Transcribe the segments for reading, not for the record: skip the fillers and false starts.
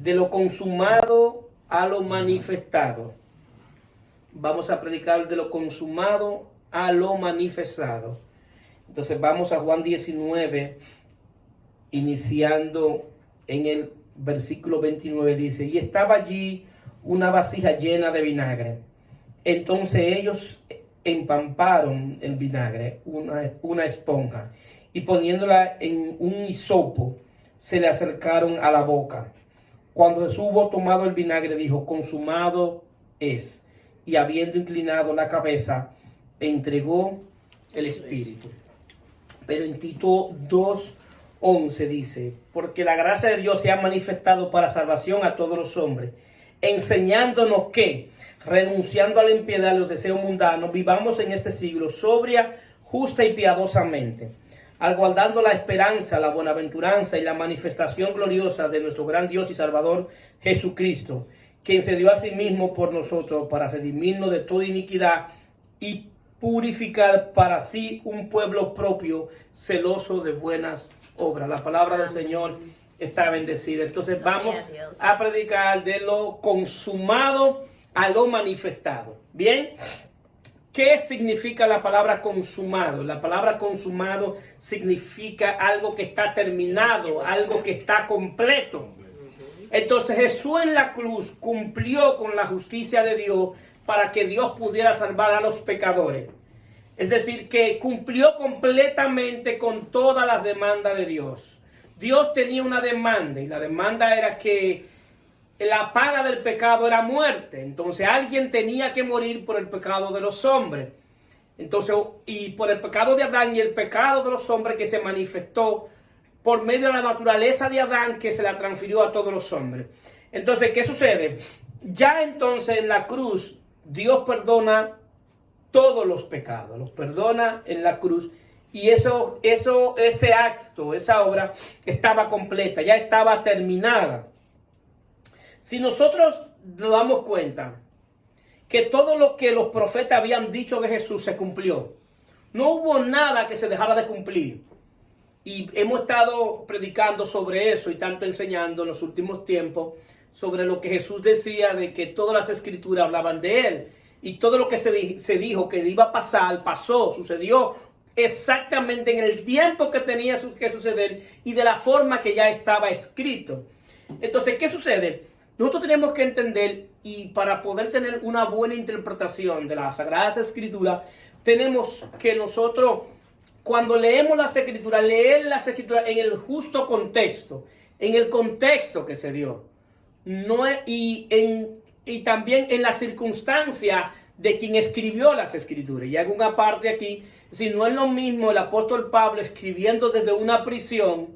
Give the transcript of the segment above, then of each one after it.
de lo consumado a lo manifestado. Vamos a predicar de lo consumado a lo manifestado. Entonces vamos a Juan 19, iniciando en el versículo 29, dice: y estaba allí una vasija llena de vinagre. Entonces ellos empamparon el vinagre, una esponja, y poniéndola en un hisopo, se le acercaron a la boca. Cuando Jesús hubo tomado el vinagre, dijo: consumado es. Y habiendo inclinado la cabeza, entregó el espíritu. Pero en Tito 2:11 dice: porque la gracia de Dios se ha manifestado para salvación a todos los hombres, enseñándonos que, renunciando a la impiedad y los deseos mundanos, vivamos en este siglo sobria, justa y piadosamente, aguardando la esperanza, la buenaventuranza y la manifestación gloriosa de nuestro gran Dios y Salvador Jesucristo, quien se dio a sí mismo por nosotros para redimirnos de toda iniquidad y purificar para sí un pueblo propio, celoso de buenas obras. La palabra del Señor está bendecida. Entonces vamos a predicar de lo consumado a lo manifestado. Bien, ¿qué significa la palabra consumado? La palabra consumado significa algo que está terminado, algo que está completo. Entonces Jesús en la cruz cumplió con la justicia de Dios para que Dios pudiera salvar a los pecadores. Es decir, que cumplió completamente con todas las demandas de Dios. Dios tenía una demanda, y la demanda era que la paga del pecado era muerte. Entonces alguien tenía que morir por el pecado de los hombres. Entonces, y por el pecado de Adán y el pecado de los hombres que se manifestó por medio de la naturaleza de Adán, que se la transfirió a todos los hombres. Entonces, ¿qué sucede? Ya entonces en la cruz Dios perdona todos los pecados, los perdona en la cruz. Y ese acto, esa obra estaba completa, ya estaba terminada. Si nosotros nos damos cuenta que todo lo que los profetas habían dicho de Jesús se cumplió, no hubo nada que se dejara de cumplir. Y hemos estado predicando sobre eso y tanto enseñando en los últimos tiempos sobre lo que Jesús decía de que todas las escrituras hablaban de Él. Y todo lo que se dijo que iba a pasar, pasó, sucedió exactamente en el tiempo que tenía que suceder y de la forma que ya estaba escrito. Entonces, ¿qué sucede? Nosotros tenemos que entender, y para poder tener una buena interpretación de las Sagradas Escrituras, tenemos que nosotros, cuando leemos las Escrituras, leer las Escrituras en el justo contexto, en el contexto que se dio, y también en la circunstancia de quien escribió las Escrituras. Y hago una parte aquí: si no es lo mismo el apóstol Pablo escribiendo desde una prisión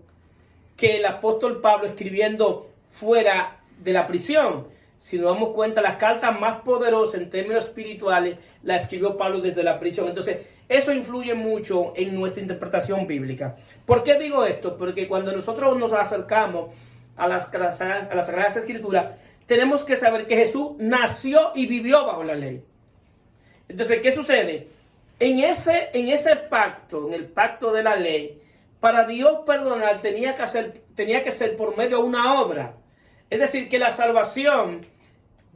que el apóstol Pablo escribiendo fuera de la prisión. Si nos damos cuenta, las cartas más poderosas en términos espirituales las escribió Pablo desde la prisión. Entonces, eso influye mucho en nuestra interpretación bíblica. ¿Por qué digo esto? Porque cuando nosotros nos acercamos a las Sagradas Escrituras, tenemos que saber que Jesús nació y vivió bajo la ley. Entonces, ¿qué sucede? En ese pacto, en el pacto de la ley, para Dios perdonar tenía que ser por medio de una obra. Es decir, que la salvación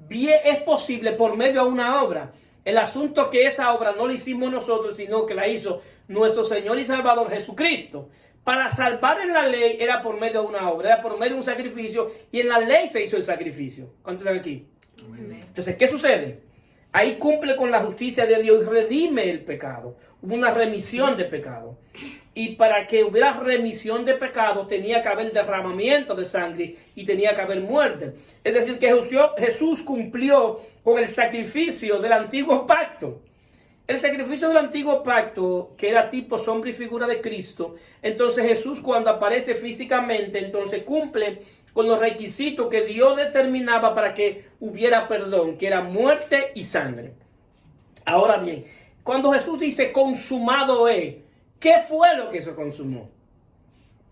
es posible por medio de una obra. El asunto es que esa obra no la hicimos nosotros, sino que la hizo nuestro Señor y Salvador Jesucristo. Para salvar en la ley era por medio de una obra, era por medio de un sacrificio, y en la ley se hizo el sacrificio. ¿Cuántos están aquí? Entonces, ¿qué sucede? Ahí cumple con la justicia de Dios y redime el pecado. Hubo una remisión de pecado. Y para que hubiera remisión de pecado tenía que haber derramamiento de sangre y tenía que haber muerte. Es decir, que Jesús cumplió con el sacrificio del antiguo pacto. El sacrificio del antiguo pacto, que era tipo, sombra y figura de Cristo. Entonces Jesús, cuando aparece físicamente, entonces cumple con los requisitos que Dios determinaba para que hubiera perdón, que era muerte y sangre. Ahora bien, cuando Jesús dice consumado es, ¿qué fue lo que se consumó?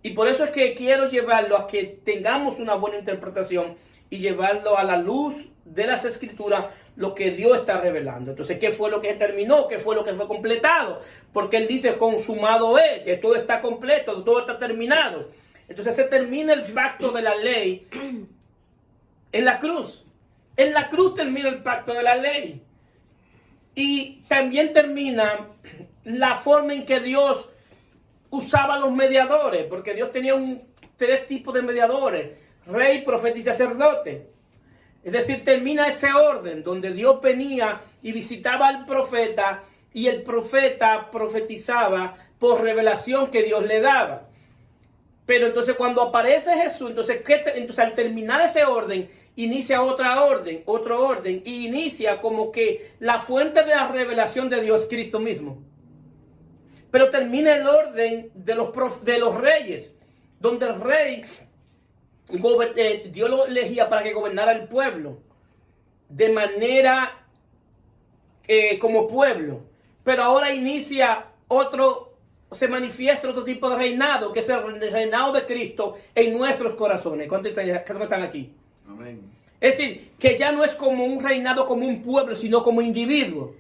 Y por eso es que quiero llevarlo a que tengamos una buena interpretación y llevarlo a la luz de las Escrituras, lo que Dios está revelando. Entonces, ¿qué fue lo que se terminó? ¿Qué fue lo que fue completado? Porque Él dice consumado es, que todo está completo, todo está terminado. Entonces se termina el pacto de la ley En la cruz. En la cruz termina el pacto de la ley. Y también termina la forma en que Dios usaba los mediadores, porque Dios tenía tres tipos de mediadores: rey, profeta y sacerdote. Es decir, termina ese orden donde Dios venía y visitaba al profeta, y el profeta profetizaba por revelación que Dios le daba. Pero entonces cuando aparece Jesús, entonces al terminar ese orden, inicia otro orden, y inicia como que la fuente de la revelación de Dios es Cristo mismo. Pero termina el orden de los reyes, donde el rey, Dios lo elegía para que gobernara el pueblo de manera como pueblo. Pero ahora se manifiesta otro tipo de reinado, que es el reinado de Cristo en nuestros corazones. ¿Cuántos están aquí? Amén. Es decir, que ya no es como un reinado como un pueblo, sino como individuo.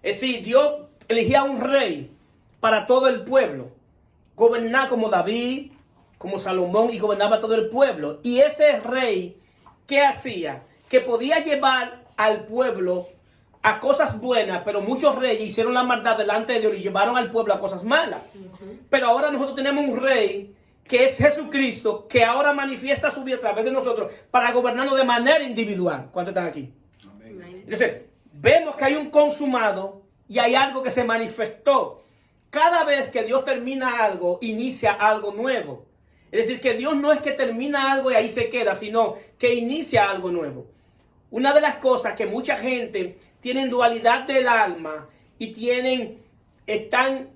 Es decir, Dios elegía un rey para todo el pueblo, gobernar como David, como Salomón, y gobernaba todo el pueblo. Y ese rey, ¿qué hacía? Que podía llevar al pueblo a cosas buenas, pero muchos reyes hicieron la maldad delante de Dios y llevaron al pueblo a cosas malas. Pero ahora nosotros tenemos un rey que es Jesucristo, que ahora manifiesta su vida a través de nosotros para gobernarnos de manera individual. ¿Cuántos están aquí? Amén. Entonces, vemos que hay un consumado y hay algo que se manifestó. Cada vez que Dios termina algo, inicia algo nuevo. Es decir, que Dios no es que termina algo y ahí se queda, sino que inicia algo nuevo. Una de las cosas que mucha gente tiene dualidad del alma y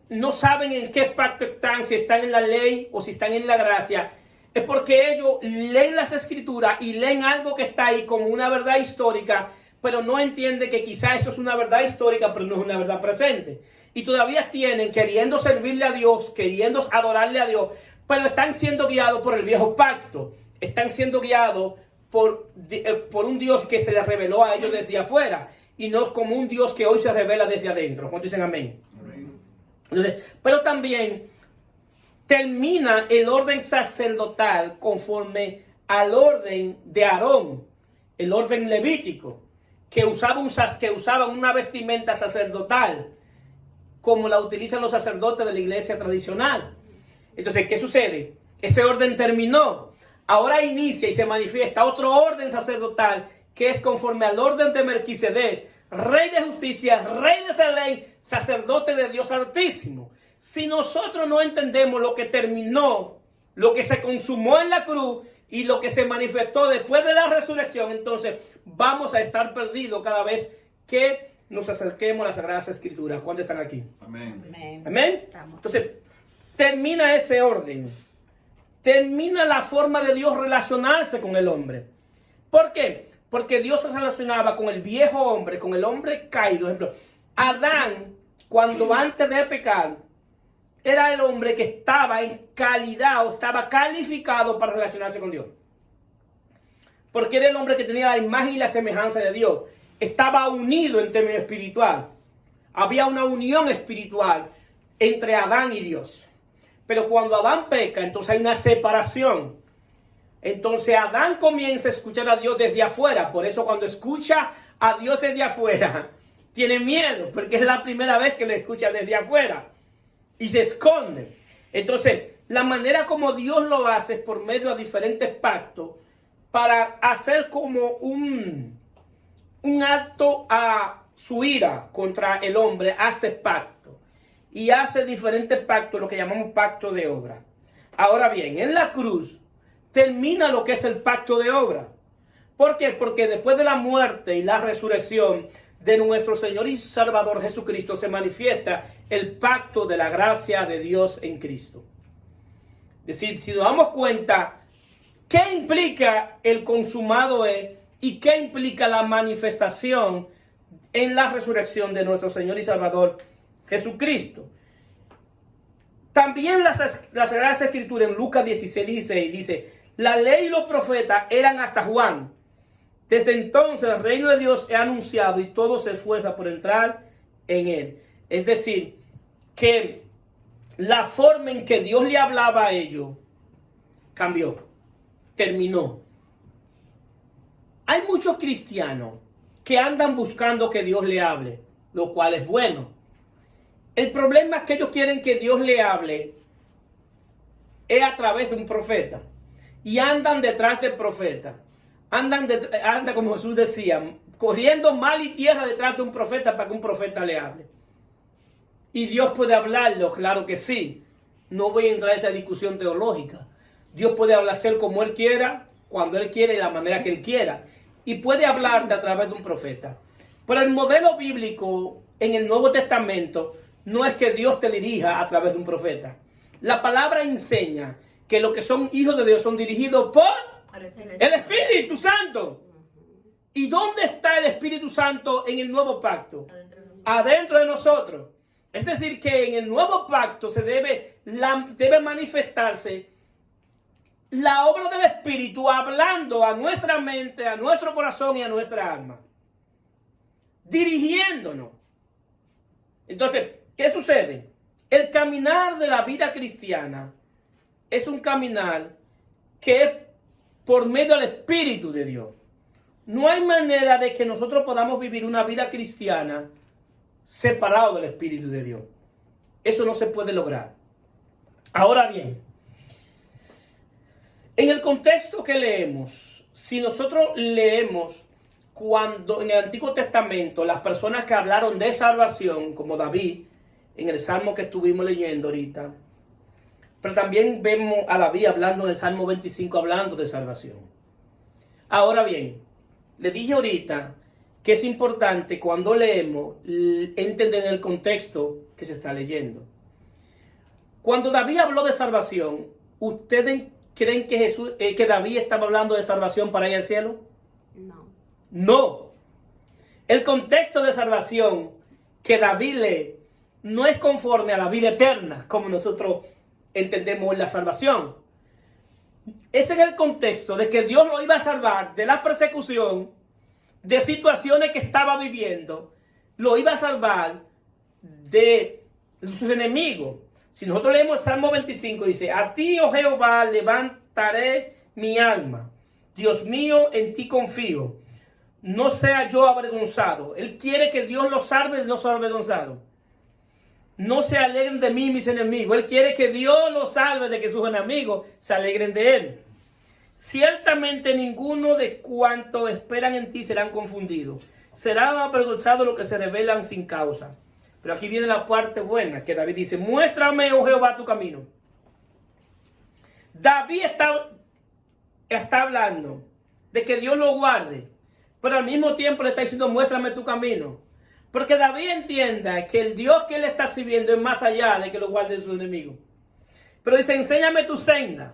no saben en qué pacto están, si están en la ley o si están en la gracia, es porque ellos leen las escrituras y leen algo que está ahí como una verdad histórica, pero no entienden que quizá eso es una verdad histórica, pero no es una verdad presente. Y todavía tienen, queriendo servirle a Dios, queriendo adorarle a Dios, pero están siendo guiados por el viejo pacto. Están siendo guiados por un Dios que se les reveló a ellos desde afuera, y no es como un Dios que hoy se revela desde adentro. ¿Cuántos dicen amén? Amén. Entonces, pero también termina el orden sacerdotal conforme al orden de Aarón, el orden levítico, que usaban una vestimenta sacerdotal como la utilizan los sacerdotes de la iglesia tradicional. Entonces, ¿qué sucede? Ese orden terminó. Ahora inicia y se manifiesta otro orden sacerdotal que es conforme al orden de Melquisedec, rey de justicia, rey de Salem, sacerdote de Dios Altísimo. Si nosotros no entendemos lo que terminó, lo que se consumó en la cruz y lo que se manifestó después de la resurrección, entonces vamos a estar perdidos cada vez que nos acerquemos a las Sagradas Escrituras. ¿Cuántos están aquí? Amén. Amén. ¿Amén? Estamos. Entonces, termina ese orden. Termina la forma de Dios relacionarse con el hombre. ¿Por qué? Porque Dios se relacionaba con el viejo hombre, con el hombre caído. Por ejemplo, Adán, cuando antes de pecar, era el hombre que estaba en calidad o estaba calificado para relacionarse con Dios. Porque era el hombre que tenía la imagen y la semejanza de Dios. Estaba unido en términos espiritual. Había una unión espiritual entre Adán y Dios. Pero cuando Adán peca, entonces hay una separación. Entonces Adán comienza a escuchar a Dios desde afuera. Por eso cuando escucha a Dios desde afuera, tiene miedo, porque es la primera vez que lo escucha desde afuera. Y se esconde. Entonces, la manera como Dios lo hace es por medio de diferentes pactos para hacer como un acto a su ira contra el hombre. Hace pacto. Y hace diferentes pactos, lo que llamamos pacto de obra. Ahora bien, en la cruz termina lo que es el pacto de obra. ¿Por qué? Porque después de la muerte y la resurrección de nuestro Señor y Salvador Jesucristo se manifiesta el pacto de la gracia de Dios en Cristo. Es decir, si nos damos cuenta, ¿qué implica el consumado y qué implica la manifestación en la resurrección de nuestro Señor y Salvador Jesucristo? También las Sagradas Escrituras en Lucas 16 dice: la ley y los profetas eran hasta Juan. Desde entonces el reino de Dios es anunciado y todo se esfuerza por entrar en él. Es decir, que la forma en que Dios le hablaba a ellos cambió, terminó. Hay muchos cristianos que andan buscando que Dios le hable, lo cual es bueno. El problema es que ellos quieren que Dios le hable es a través de un profeta. Y andan detrás del profeta. Andan como Jesús decía, corriendo mal y tierra detrás de un profeta para que un profeta le hable. Y Dios puede hablarlo, claro que sí. No voy a entrar en esa discusión teológica. Dios puede hablarse como Él quiera, cuando Él quiera y de la manera que Él quiera. Y puede hablarte a través de un profeta. Pero el modelo bíblico en el Nuevo Testamento no es que Dios te dirija a través de un profeta. La palabra enseña que los que son hijos de Dios son dirigidos por el Espíritu Santo. ¿Y dónde está el Espíritu Santo en el nuevo pacto? Adentro de nosotros. Es decir, que en el nuevo pacto debe manifestarse la obra del Espíritu hablando a nuestra mente, a nuestro corazón y a nuestra alma. Dirigiéndonos. Entonces, ¿qué sucede? El caminar de la vida cristiana es un caminar que es por medio del Espíritu de Dios. No hay manera de que nosotros podamos vivir una vida cristiana separado del Espíritu de Dios. Eso no se puede lograr. Ahora bien, en el contexto que leemos, si nosotros leemos cuando en el Antiguo Testamento las personas que hablaron de salvación, como David, en el Salmo que estuvimos leyendo ahorita, pero también vemos a David hablando en el Salmo 25, hablando de salvación. Ahora bien, le dije ahorita que es importante cuando leemos entender el contexto que se está leyendo. Cuando David habló de salvación, ¿ustedes creen que David estaba hablando de salvación para ir al cielo? No. No. El contexto de salvación que David lee no es conforme a la vida eterna, como nosotros entendemos la salvación. Es en el contexto de que Dios lo iba a salvar de la persecución, de situaciones que estaba viviendo, lo iba a salvar de sus enemigos. Si nosotros leemos el Salmo 25, dice: a ti, oh Jehová, levantaré mi alma. Dios mío, en ti confío. No sea yo avergonzado. Él quiere que Dios lo salve de no ser avergonzado. No se alegren de mí mis enemigos. Él quiere que Dios lo salve de que sus enemigos se alegren de él. Ciertamente ninguno de cuantos esperan en ti serán confundidos. Serán avergonzados los que se rebelan sin causa. Pero aquí viene la parte buena, que David dice: muéstrame, oh Jehová, tu camino. David está hablando de que Dios lo guarde, pero al mismo tiempo le está diciendo: muéstrame tu camino. Porque David entienda que el Dios que él está sirviendo es más allá de que lo guarde de sus enemigos. Pero dice: enséñame tu senda,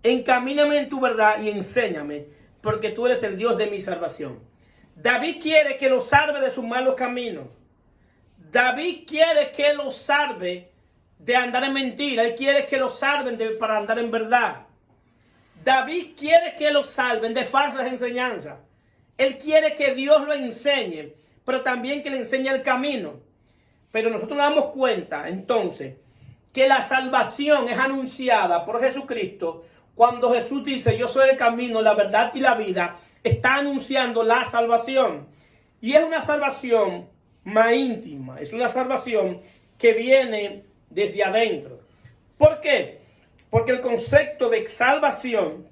encamíname en tu verdad y enséñame, porque tú eres el Dios de mi salvación. David quiere que lo salve de sus malos caminos. David quiere que lo salve de andar en mentira. Él quiere que lo salven para andar en verdad. David quiere que lo salven de falsas enseñanzas. Él quiere que Dios lo enseñe, pero también que le enseñe el camino. Pero nosotros nos damos cuenta, entonces, que la salvación es anunciada por Jesucristo. Cuando Jesús dice: yo soy el camino, la verdad y la vida, está anunciando la salvación. Y es una salvación más íntima, es una salvación que viene desde adentro. ¿Por qué? Porque el concepto de salvación,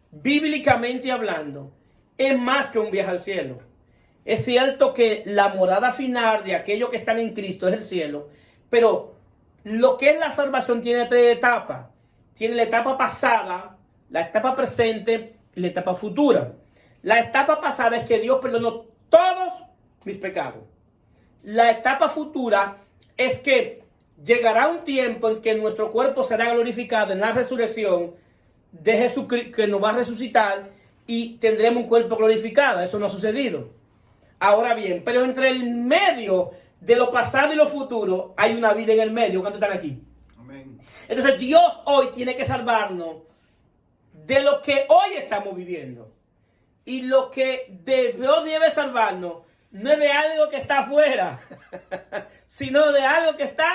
bíblicamente hablando, es más que un viaje al cielo. Es cierto que la morada final de aquellos que están en Cristo es el cielo, pero lo que es la salvación tiene tres etapas. Tiene la etapa pasada, la etapa presente y la etapa futura. La etapa pasada es que Dios perdonó todos mis pecados. La etapa futura es que llegará un tiempo en que nuestro cuerpo será glorificado en la resurrección de Jesucristo, que nos va a resucitar y tendremos un cuerpo glorificado. Eso no ha sucedido. Ahora bien, pero entre el medio de lo pasado y lo futuro hay una vida en el medio. ¿Cuántos están aquí? Amén. Entonces Dios hoy tiene que salvarnos de lo que hoy estamos viviendo. Y lo que Dios debe salvarnos no es de algo que está afuera, sino de algo que está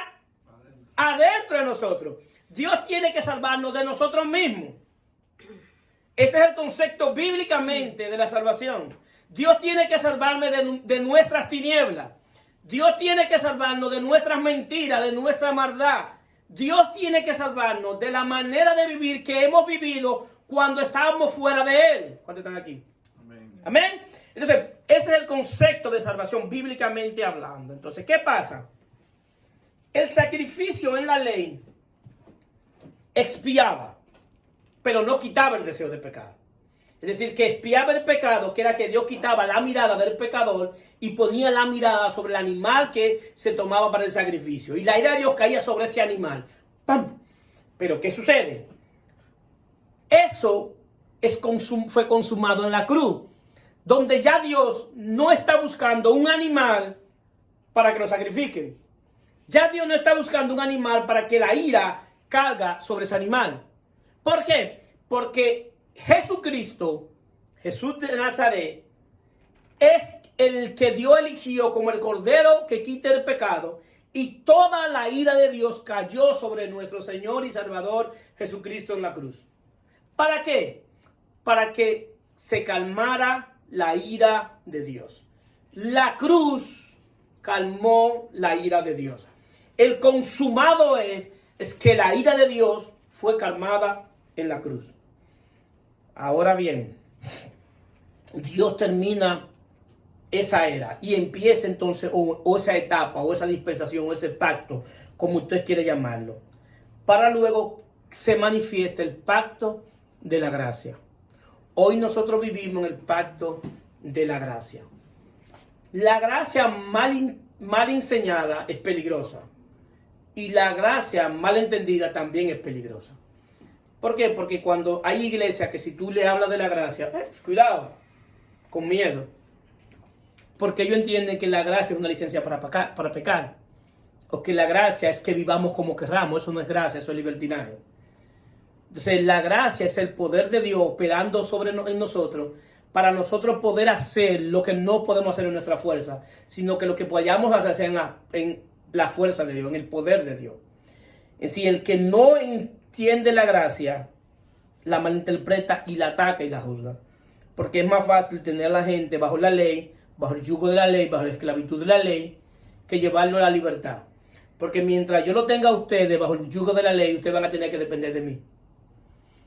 adentro de nosotros. Dios tiene que salvarnos de nosotros mismos. Ese es el concepto bíblicamente de la salvación. Dios tiene que salvarme de nuestras tinieblas. Dios tiene que salvarnos de nuestras mentiras, de nuestra maldad. Dios tiene que salvarnos de la manera de vivir que hemos vivido cuando estábamos fuera de Él. ¿Cuántos están aquí? Amén. Amén. Entonces, ese es el concepto de salvación bíblicamente hablando. Entonces, ¿qué pasa? El sacrificio en la ley expiaba, pero no quitaba el deseo de pecar. Es decir, que expiaba el pecado, que era que Dios quitaba la mirada del pecador y ponía la mirada sobre el animal que se tomaba para el sacrificio. Y la ira de Dios caía sobre ese animal. ¡Pam! Pero ¿qué sucede? Eso fue consumado en la cruz, donde ya Dios no está buscando un animal para que lo sacrifiquen. Ya Dios no está buscando un animal para que la ira caiga sobre ese animal. ¿Por qué? Porque Jesucristo, Jesús de Nazaret, es el que Dios eligió como el Cordero que quita el pecado, y toda la ira de Dios cayó sobre nuestro Señor y Salvador Jesucristo en la cruz. ¿Para qué? Para que se calmara la ira de Dios. La cruz calmó la ira de Dios. El consumado es que la ira de Dios fue calmada en la cruz. Ahora bien, Dios termina esa era y empieza entonces o esa etapa o esa dispensación o ese pacto, como usted quiere llamarlo, para luego se manifiesta el pacto de la gracia. Hoy nosotros vivimos en el pacto de la gracia. La gracia mal enseñada es peligrosa y la gracia mal entendida también es peligrosa. ¿Por qué? Porque cuando hay iglesias que si tú le hablas de la gracia, cuidado, con miedo. Porque ellos entienden que la gracia es una licencia para pecar. O que la gracia es que vivamos como querramos. Eso no es gracia, eso es libertinaje. Entonces la gracia es el poder de Dios operando en nosotros para nosotros poder hacer lo que no podemos hacer en nuestra fuerza, sino que lo que podamos hacer en la fuerza de Dios, en el poder de Dios. Es decir, el que no entiende la gracia, la malinterpreta y la ataca y la juzga. Porque es más fácil tener a la gente bajo la ley, bajo el yugo de la ley, bajo la esclavitud de la ley, que llevarlo a la libertad. Porque mientras yo lo tenga a ustedes bajo el yugo de la ley, ustedes van a tener que depender de mí.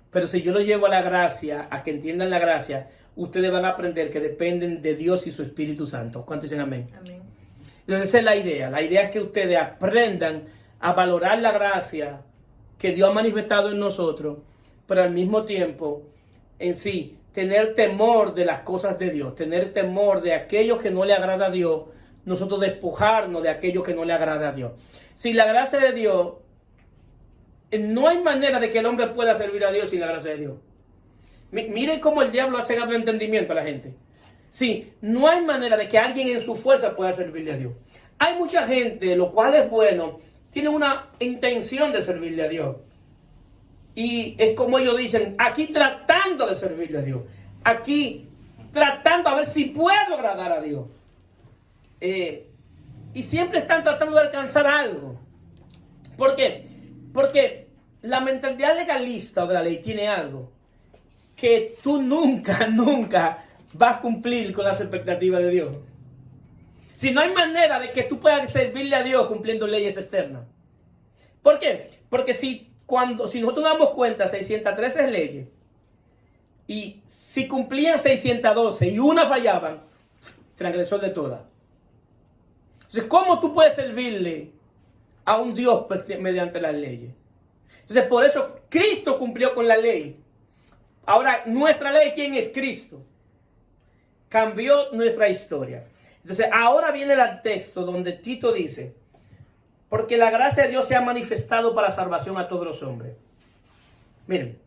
Pero si yo los llevo a la gracia, a que entiendan la gracia, ustedes van a aprender que dependen de Dios y su Espíritu Santo. ¿Cuántos dicen amén? Amén. Entonces esa es la idea. La idea es que ustedes aprendan a valorar la gracia que Dios ha manifestado en nosotros, pero al mismo tiempo, en sí, tener temor de las cosas de Dios, tener temor de aquello que no le agrada a Dios, nosotros despojarnos de aquello que no le agrada a Dios. Si la gracia de Dios, no hay manera de que el hombre pueda servir a Dios sin la gracia de Dios. Miren cómo el diablo hace cegado el entendimiento a la gente. Sí, no hay manera de que alguien en su fuerza pueda servirle a Dios. Hay mucha gente, lo cual es bueno, tiene una intención de servirle a Dios. Y es como ellos dicen, aquí tratando de servirle a Dios. Aquí tratando a ver si puedo agradar a Dios. Y siempre están tratando de alcanzar algo. ¿Por qué? Porque la mentalidad legalista de la ley tiene algo. Que tú nunca vas a cumplir con las expectativas de Dios. Si no hay manera de que tú puedas servirle a Dios cumpliendo leyes externas. ¿Por qué? Porque si nosotros nos damos cuenta, 613 leyes, y si cumplían 612 y una fallaban, transgresor de todas. Entonces, ¿cómo tú puedes servirle a un Dios mediante las leyes? Entonces, por eso Cristo cumplió con la ley. Ahora, nuestra ley, ¿quién es? Cristo. Cambió nuestra historia. Entonces, ahora viene el texto donde Tito dice, porque la gracia de Dios se ha manifestado para salvación a todos los hombres. Miren,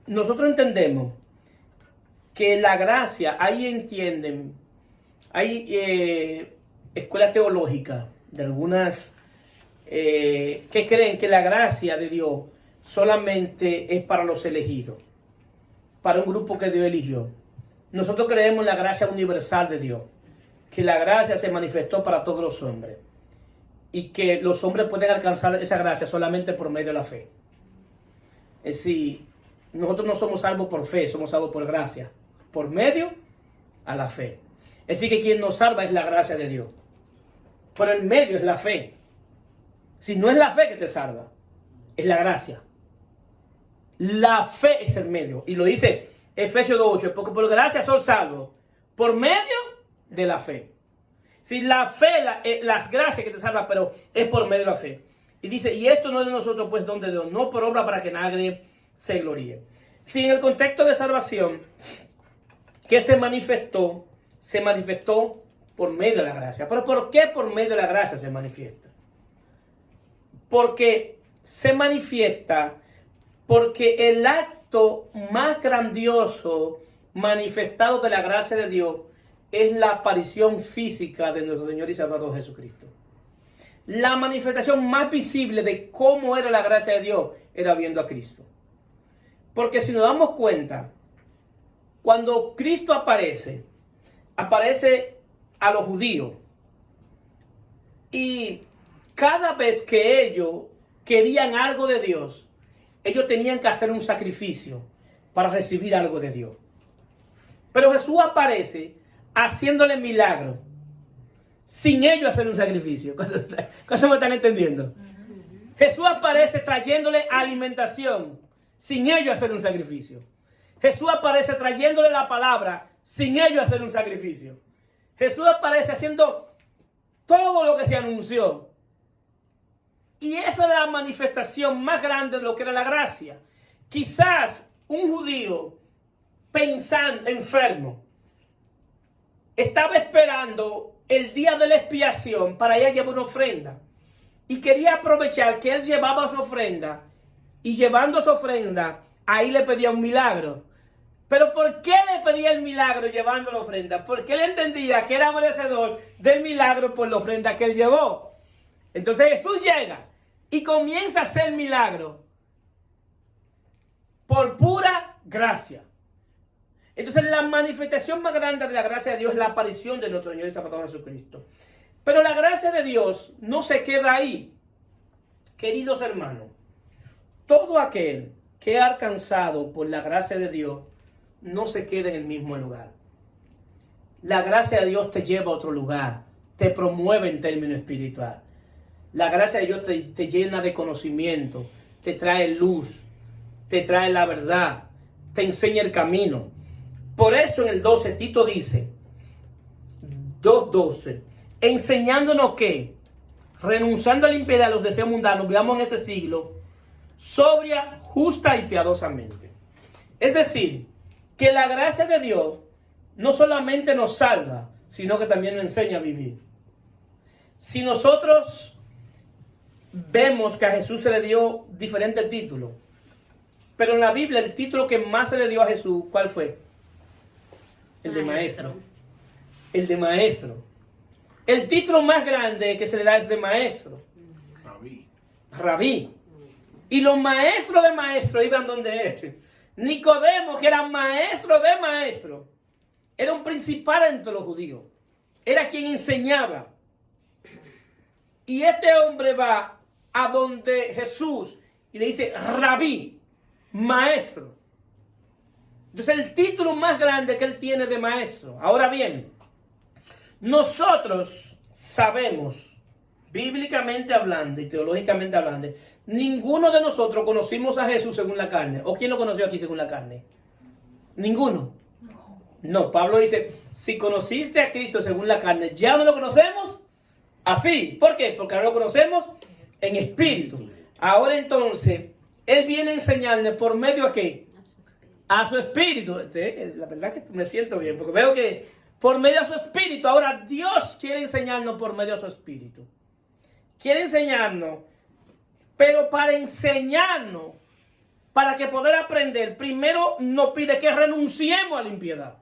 nosotros entendemos que la gracia, ahí entienden, hay escuelas teológicas de algunas que creen que la gracia de Dios solamente es para los elegidos, para un grupo que Dios eligió. Nosotros creemos en la gracia universal de Dios, que la gracia se manifestó para todos los hombres y que los hombres pueden alcanzar esa gracia solamente por medio de la fe. Es decir, nosotros no somos salvos por fe, somos salvos por gracia, por medio a la fe. Es decir, que quien nos salva es la gracia de Dios. Pero en medio es la fe. Si no es la fe que te salva, es la gracia. La fe es el medio. Y lo dice Efesios 2:8, porque por gracia son salvos, por medio de la fe. Si la fe, las gracias que te salvan, pero es por medio de la fe. Y dice, y esto no es de nosotros, pues don de Dios, no por obra para que nadie se gloríe. Si en el contexto de salvación, que se manifestó por medio de la gracia. ¿Pero por qué por medio de la gracia se manifiesta? Porque se manifiesta porque el acto más grandioso manifestado de la gracia de Dios es la aparición física de nuestro Señor y Salvador Jesucristo. La manifestación más visible de cómo era la gracia de Dios era viendo a Cristo. Porque si nos damos cuenta, cuando Cristo aparece a los judíos. Y cada vez que ellos querían algo de Dios, ellos tenían que hacer un sacrificio para recibir algo de Dios. Pero Jesús aparece haciéndole milagros sin ellos hacer un sacrificio. ¿Cuántos me están entendiendo? Jesús aparece trayéndole alimentación sin ellos hacer un sacrificio. Jesús aparece trayéndole la palabra sin ellos hacer un sacrificio. Jesús aparece haciendo todo lo que se anunció. Y esa es la manifestación más grande de lo que era la gracia. Quizás un judío pensando, enfermo, estaba esperando el día de la expiación para ir a llevar una ofrenda. Y quería aprovechar que él llevaba su ofrenda. Y llevando su ofrenda, ahí le pedía un milagro. Pero ¿por qué le pedía el milagro llevando la ofrenda? Porque él entendía que era merecedor del milagro por la ofrenda que él llevó. Entonces Jesús llega y comienza a hacer milagro por pura gracia. Entonces la manifestación más grande de la gracia de Dios es la aparición de nuestro Señor y Salvador Jesucristo. Pero la gracia de Dios no se queda ahí. Queridos hermanos, todo aquel que ha alcanzado por la gracia de Dios no se queda en el mismo lugar. La gracia de Dios te lleva a otro lugar, te promueve en términos espirituales. La gracia de Dios te llena de conocimiento, te trae luz, te trae la verdad, te enseña el camino. Por eso en el 12 Tito dice, 2:12, enseñándonos que, renunciando a la impiedad, a los deseos mundanos, vivamos en este siglo, sobria, justa y piadosamente. Es decir, que la gracia de Dios no solamente nos salva, sino que también nos enseña a vivir. Si nosotros vemos que a Jesús se le dio diferentes títulos, pero en la Biblia el título que más se le dio a Jesús, ¿cuál fue? El de maestro. El de maestro. El título más grande que se le da es de maestro. Rabí. Y los maestros de maestros iban donde él. Nicodemo, que era maestro de maestro, era un principal entre los judíos. Era quien enseñaba. Y este hombre va a donde Jesús y le dice, Rabí, maestro. Entonces el título más grande que él tiene de maestro. Ahora bien, nosotros sabemos, bíblicamente hablando y teológicamente hablando, ninguno de nosotros conocimos a Jesús según la carne. ¿O quién lo conoció aquí según la carne? Ninguno. No, Pablo dice, si conociste a Cristo según la carne, ¿ya no lo conocemos? Así. ¿Por qué? Porque ahora lo conocemos en espíritu. Ahora entonces, Él viene a enseñarle por medio a qué? A su espíritu. La verdad que me siento bien, porque veo que por medio de su espíritu, ahora Dios quiere enseñarnos por medio de su espíritu. Quiere enseñarnos, pero para enseñarnos, para que poder aprender, primero nos pide que renunciemos a la impiedad.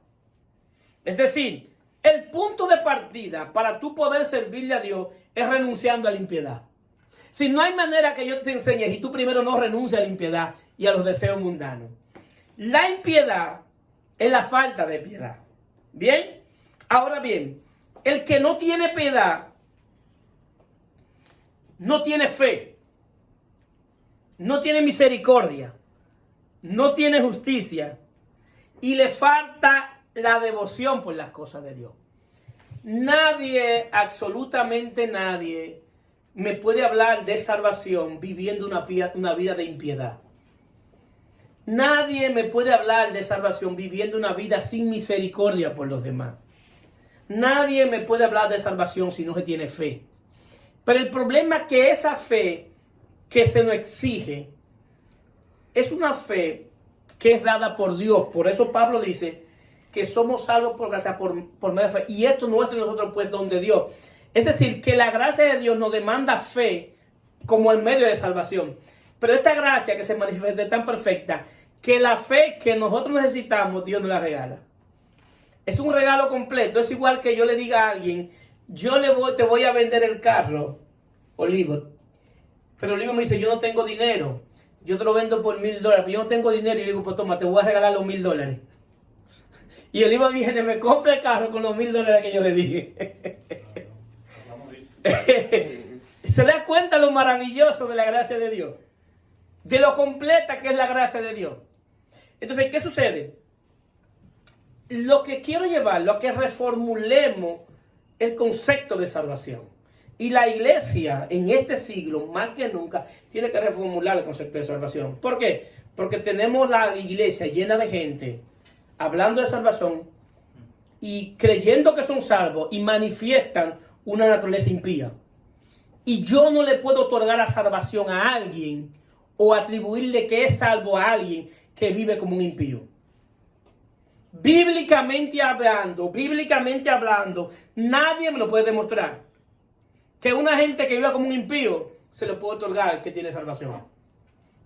Es decir, el punto de partida para tú poder servirle a Dios es renunciando a la impiedad. Si no hay manera que yo te enseñe y tú primero no renuncias a la impiedad y a los deseos mundanos. La impiedad es la falta de piedad. ¿Bien? Ahora bien, el que no tiene piedad no tiene fe, no tiene misericordia, no tiene justicia y le falta la devoción por las cosas de Dios. Nadie, absolutamente nadie, me puede hablar de salvación viviendo una vida de impiedad. Nadie me puede hablar de salvación viviendo una vida sin misericordia por los demás. Nadie me puede hablar de salvación si no se tiene fe. Pero el problema es que esa fe que se nos exige es una fe que es dada por Dios. Por eso Pablo dice que somos salvos por gracia, por medio de fe. Y esto no es de nosotros, pues, don de Dios. Es decir, que la gracia de Dios nos demanda fe como el medio de salvación. Pero esta gracia que se manifiesta es tan perfecta que la fe que nosotros necesitamos, Dios nos la regala. Es un regalo completo. Es igual que yo le diga a alguien, te voy a vender el carro, Olivo. Pero Olivo me dice, yo no tengo dinero. Yo te lo vendo por $1,000. Pero yo no tengo dinero. Y le digo, pues toma, te voy a regalar los $1,000. Y Olivo viene, me compra el carro con los $1,000 que yo le dije. ¿Se da cuenta lo maravilloso de la gracia de Dios? De lo completa que es la gracia de Dios. Entonces, ¿qué sucede? Lo que quiero llevarlo a que reformulemos el concepto de salvación. Y la iglesia en este siglo, más que nunca, tiene que reformular el concepto de salvación. ¿Por qué? Porque tenemos la iglesia llena de gente hablando de salvación y creyendo que son salvos y manifiestan una naturaleza impía. Y yo no le puedo otorgar la salvación a alguien o atribuirle que es salvo a alguien que vive como un impío. Bíblicamente hablando, nadie me lo puede demostrar. Que una gente que viva como un impío se le puede otorgar que tiene salvación.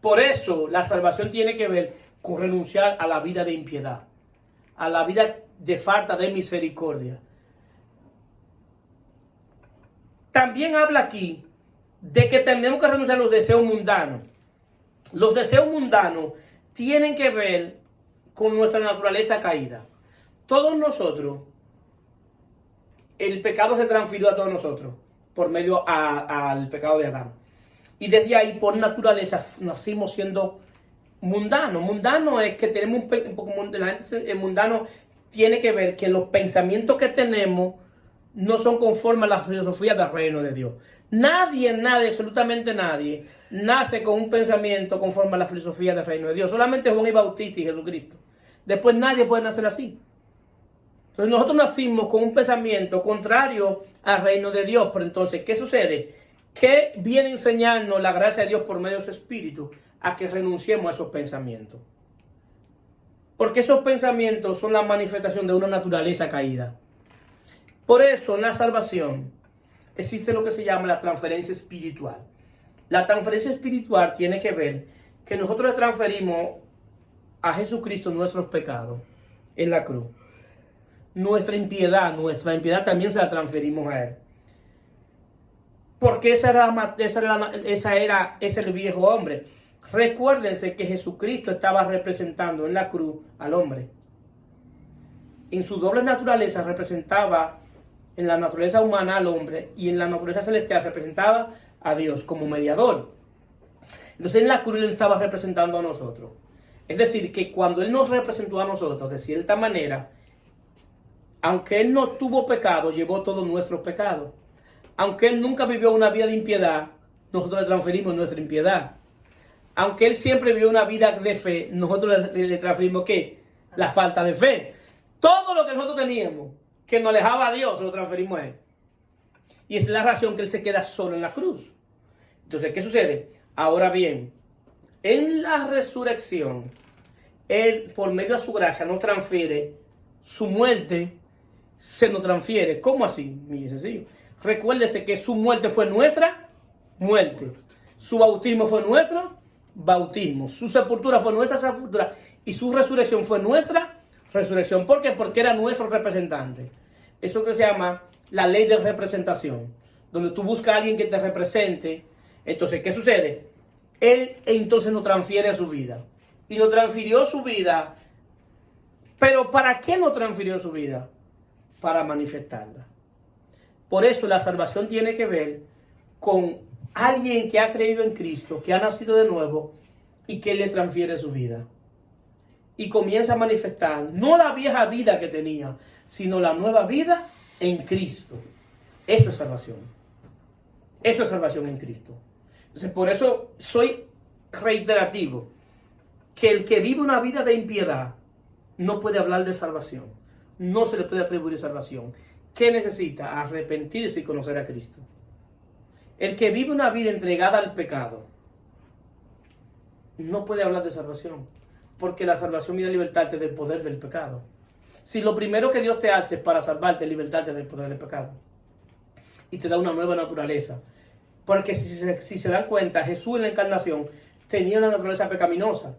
Por eso la salvación tiene que ver con renunciar a la vida de impiedad, a la vida de falta de misericordia. También habla aquí de que tenemos que renunciar a los deseos mundanos. Los deseos mundanos tienen que ver con nuestra naturaleza caída. Todos nosotros, el pecado se transfirió a todos nosotros por medio al pecado de Adán. Y desde ahí, por naturaleza, nacimos siendo mundanos. Mundano es que tenemos el mundano tiene que ver que los pensamientos que tenemos no son conformes a la filosofía del reino de Dios. Nadie, absolutamente nadie, nace con un pensamiento conforme a la filosofía del reino de Dios. Solamente Juan y Bautista y Jesucristo. Después nadie puede nacer así. Entonces nosotros nacimos con un pensamiento contrario al reino de Dios. Pero entonces, ¿qué sucede? ¿Qué viene a enseñarnos la gracia de Dios por medio de su Espíritu? A que renunciemos a esos pensamientos. Porque esos pensamientos son la manifestación de una naturaleza caída. Por eso en la salvación existe lo que se llama la transferencia espiritual. La transferencia espiritual tiene que ver que nosotros le transferimos a Jesucristo nuestros pecados en la cruz. Nuestra impiedad también se la transferimos a Él. Porque ese es el viejo hombre. Recuérdense que Jesucristo estaba representando en la cruz al hombre. En su doble naturaleza representaba en la naturaleza humana al hombre y en la naturaleza celestial representaba a Dios como mediador. Entonces en la cruz Él estaba representando a nosotros. Es decir, que cuando Él nos representó a nosotros de cierta manera, aunque Él no tuvo pecado, llevó todos nuestros pecados. Aunque Él nunca vivió una vida de impiedad, nosotros le transferimos nuestra impiedad. Aunque Él siempre vivió una vida de fe, nosotros le transferimos ¿qué? La falta de fe. Todo lo que nosotros teníamos que nos alejaba a Dios, lo transferimos a Él. Y esa es la razón que Él se queda solo en la cruz. Entonces, ¿qué sucede? Ahora bien, en la resurrección, Él, por medio de su gracia, nos transfiere su muerte, se nos transfiere. ¿Cómo así? Muy sencillo. Recuérdese que su muerte fue nuestra muerte. Su bautismo fue nuestro bautismo. Su sepultura fue nuestra sepultura. Y su resurrección fue nuestra resurrección. ¿Por qué? Porque era nuestro representante. Eso que se llama la ley de representación. Donde tú buscas a alguien que te represente. Entonces, ¿qué sucede? Él entonces nos transfiere a su vida. Y nos transfirió su vida. ¿Pero para qué nos transfirió su vida? Para manifestarla. Por eso la salvación tiene que ver con alguien que ha creído en Cristo, que ha nacido de nuevo y que le transfiere su vida. y comienza a manifestar no la vieja vida que tenía, sino la nueva vida en Cristo. Eso es salvación. Eso es salvación en Cristo. Entonces, por eso soy reiterativo, que el que vive una vida de impiedad no puede hablar de salvación. No se le puede atribuir salvación. ¿Qué necesita? Arrepentirse y conocer a Cristo. El que vive una vida entregada al pecado no puede hablar de salvación, porque la salvación viene a libertarte del poder del pecado. Si lo primero que Dios te hace para salvarte es libertarte del poder del pecado y te da una nueva naturaleza, porque si se dan cuenta, Jesús en la encarnación tenía una naturaleza pecaminosa.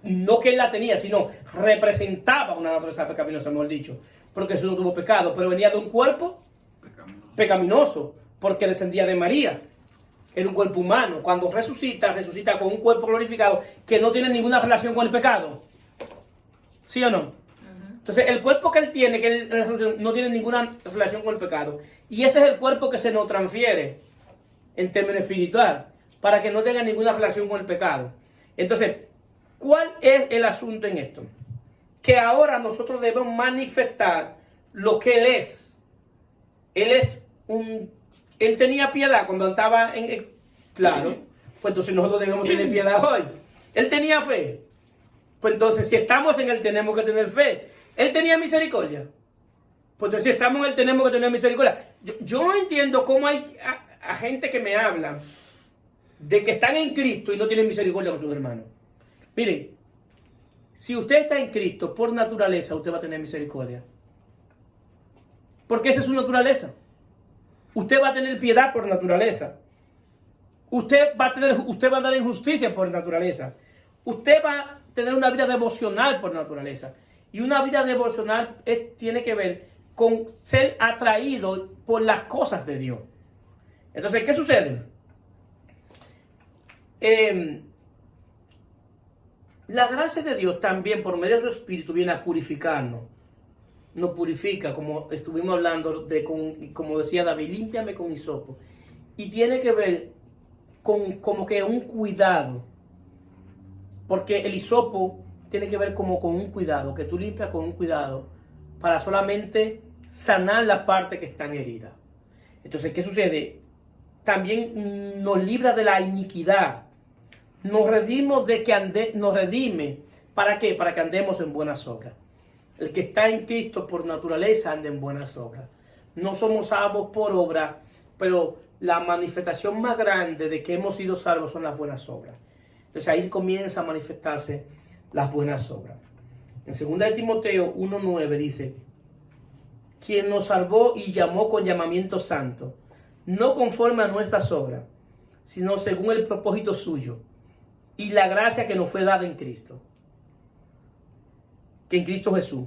No que él la tenía, sino representaba una naturaleza pecaminosa, mejor dicho, porque Jesús no tuvo pecado, pero venía de un cuerpo pecaminoso, porque descendía de María. Era un cuerpo humano. Cuando resucita con un cuerpo glorificado que no tiene ninguna relación con el pecado. ¿Sí o no? Entonces, el cuerpo que él tiene, no tiene ninguna relación con el pecado. Y ese es el cuerpo que se nos transfiere en términos espiritual, para que no tenga ninguna relación con el pecado. Entonces, ¿cuál es el asunto en esto? Que ahora nosotros debemos manifestar lo que Él es. Él tenía piedad cuando estaba en... Claro, pues entonces nosotros debemos tener piedad hoy. Él tenía fe. Pues entonces, si estamos en Él, tenemos que tener fe. Él tenía misericordia. Pues entonces, si estamos en Él, tenemos que tener misericordia. Yo no entiendo cómo hay a gente que me habla de que están en Cristo y no tienen misericordia con sus hermanos. Miren, si usted está en Cristo, por naturaleza, usted va a tener misericordia. Porque esa es su naturaleza. Usted va a tener piedad por naturaleza. Usted va a dar en justicia por naturaleza. Usted va a tener una vida devocional por naturaleza. Y una vida devocional tiene que ver con ser atraído por las cosas de Dios. Entonces, ¿qué sucede? La gracia de Dios también, por medio de su Espíritu, viene a purificarnos. Nos purifica, como estuvimos hablando, como decía David, límpiame con hisopo. Y tiene que ver con como que un cuidado. Porque el hisopo tiene que ver como con un cuidado, que tú limpias con un cuidado para solamente sanar la parte que están heridas. Entonces, ¿qué sucede? También nos libra de la iniquidad. Nos redime. ¿Para qué? Para que andemos en buenas obras. El que está en Cristo por naturaleza anda en buenas obras. No somos salvos por obra, pero la manifestación más grande de que hemos sido salvos son las buenas obras. Entonces ahí comienza a manifestarse las buenas obras. En 2 de Timoteo 1:9 dice: quien nos salvó y llamó con llamamiento santo, no conforme a nuestras obras, sino según el propósito suyo y la gracia que nos fue dada en Cristo. Que en Cristo Jesús,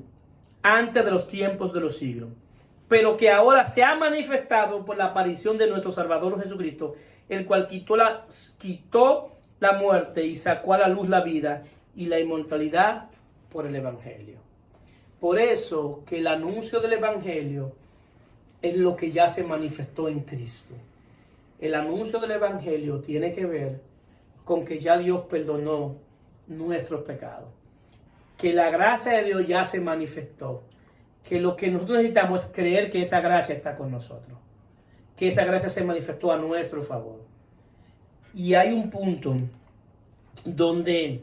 antes de los tiempos de los siglos, pero que ahora se ha manifestado por la aparición de nuestro Salvador Jesucristo, el cual quitó la muerte y sacó a la luz la vida y la inmortalidad por el Evangelio. Por eso que el anuncio del Evangelio es lo que ya se manifestó en Cristo. El anuncio del Evangelio tiene que ver con que ya Dios perdonó nuestros pecados. Que la gracia de Dios ya se manifestó. Que lo que nosotros necesitamos es creer que esa gracia está con nosotros. Que esa gracia se manifestó a nuestro favor. Y hay un punto donde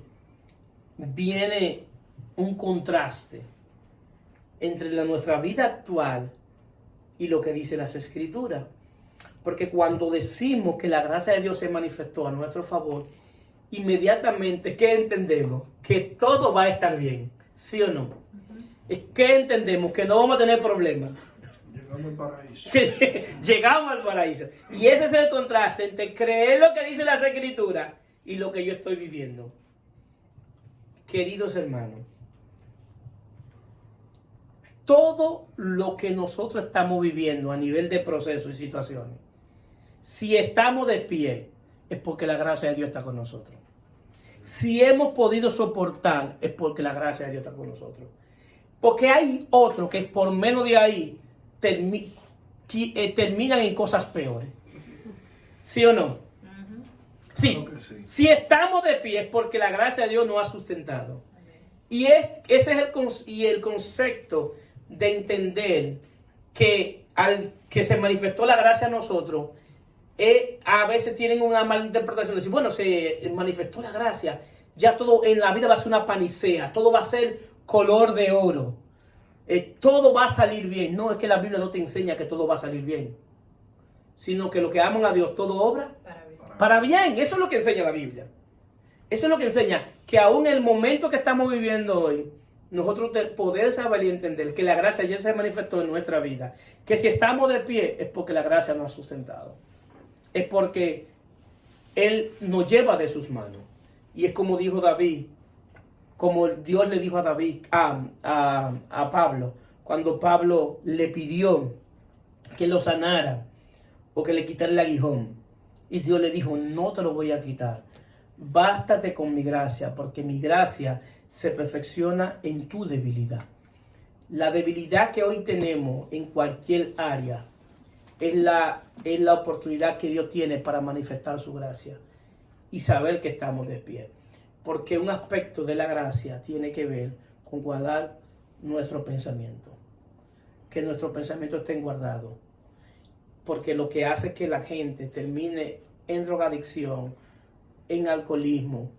viene un contraste entre nuestra vida actual y lo que dice las Escrituras. Porque cuando decimos que la gracia de Dios se manifestó a nuestro favor, inmediatamente, ¿qué entendemos? Que todo va a estar bien, ¿sí o no? ¿Qué entendemos? Que no vamos a tener problemas. Llegamos al paraíso. Llegamos al paraíso. Y ese es el contraste entre creer lo que dice las Escrituras y lo que yo estoy viviendo. Queridos hermanos, todo lo que nosotros estamos viviendo a nivel de procesos y situaciones, si estamos de pie, es porque la gracia de Dios está con nosotros. Si hemos podido soportar, es porque la gracia de Dios está con nosotros. Porque hay otros que por menos de ahí terminan en cosas peores. ¿Sí o no? Sí. Claro que sí. Si estamos de pie es porque la gracia de Dios nos ha sustentado. Ese es el concepto de entender que al que se manifestó la gracia a nosotros, a veces tienen una mala interpretación. Decir, bueno, se manifestó la gracia, ya todo en la vida va a ser una panacea, todo va a ser color de oro, todo va a salir bien. No, es que la Biblia no te enseña que todo va a salir bien, sino que lo que aman a Dios, todo obra para bien. Eso es lo que enseña la Biblia. Eso es lo que enseña que aún en el momento que estamos viviendo hoy, nosotros poder saber y entender que la gracia ya se manifestó en nuestra vida, que si estamos de pie es porque la gracia nos ha sustentado, es porque Él nos lleva de sus manos. Y es como dijo David, como Dios le dijo a David, a Pablo, cuando Pablo le pidió que lo sanara o que le quitara el aguijón, y Dios le dijo, no te lo voy a quitar, bástate con mi gracia, porque mi gracia se perfecciona en tu debilidad. La debilidad que hoy tenemos en cualquier área es la oportunidad que Dios tiene para manifestar su gracia y saber que estamos de pie. Porque un aspecto de la gracia tiene que ver con guardar nuestro pensamiento. Que nuestro pensamiento esté guardado. Porque lo que hace que la gente termine en drogadicción, en alcoholismo,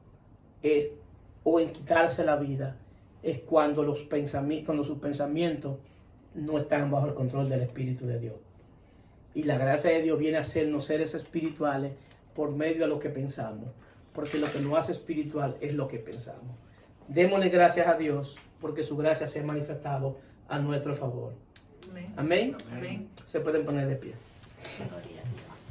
o en quitarse la vida, es cuando sus pensamientos no están bajo el control del Espíritu de Dios. Y la gracia de Dios viene a hacernos seres espirituales por medio de lo que pensamos, porque lo que nos hace espiritual es lo que pensamos. Démosle gracias a Dios, porque su gracia se ha manifestado a nuestro favor. Amén. Amén. Se pueden poner de pie. Gloria a Dios.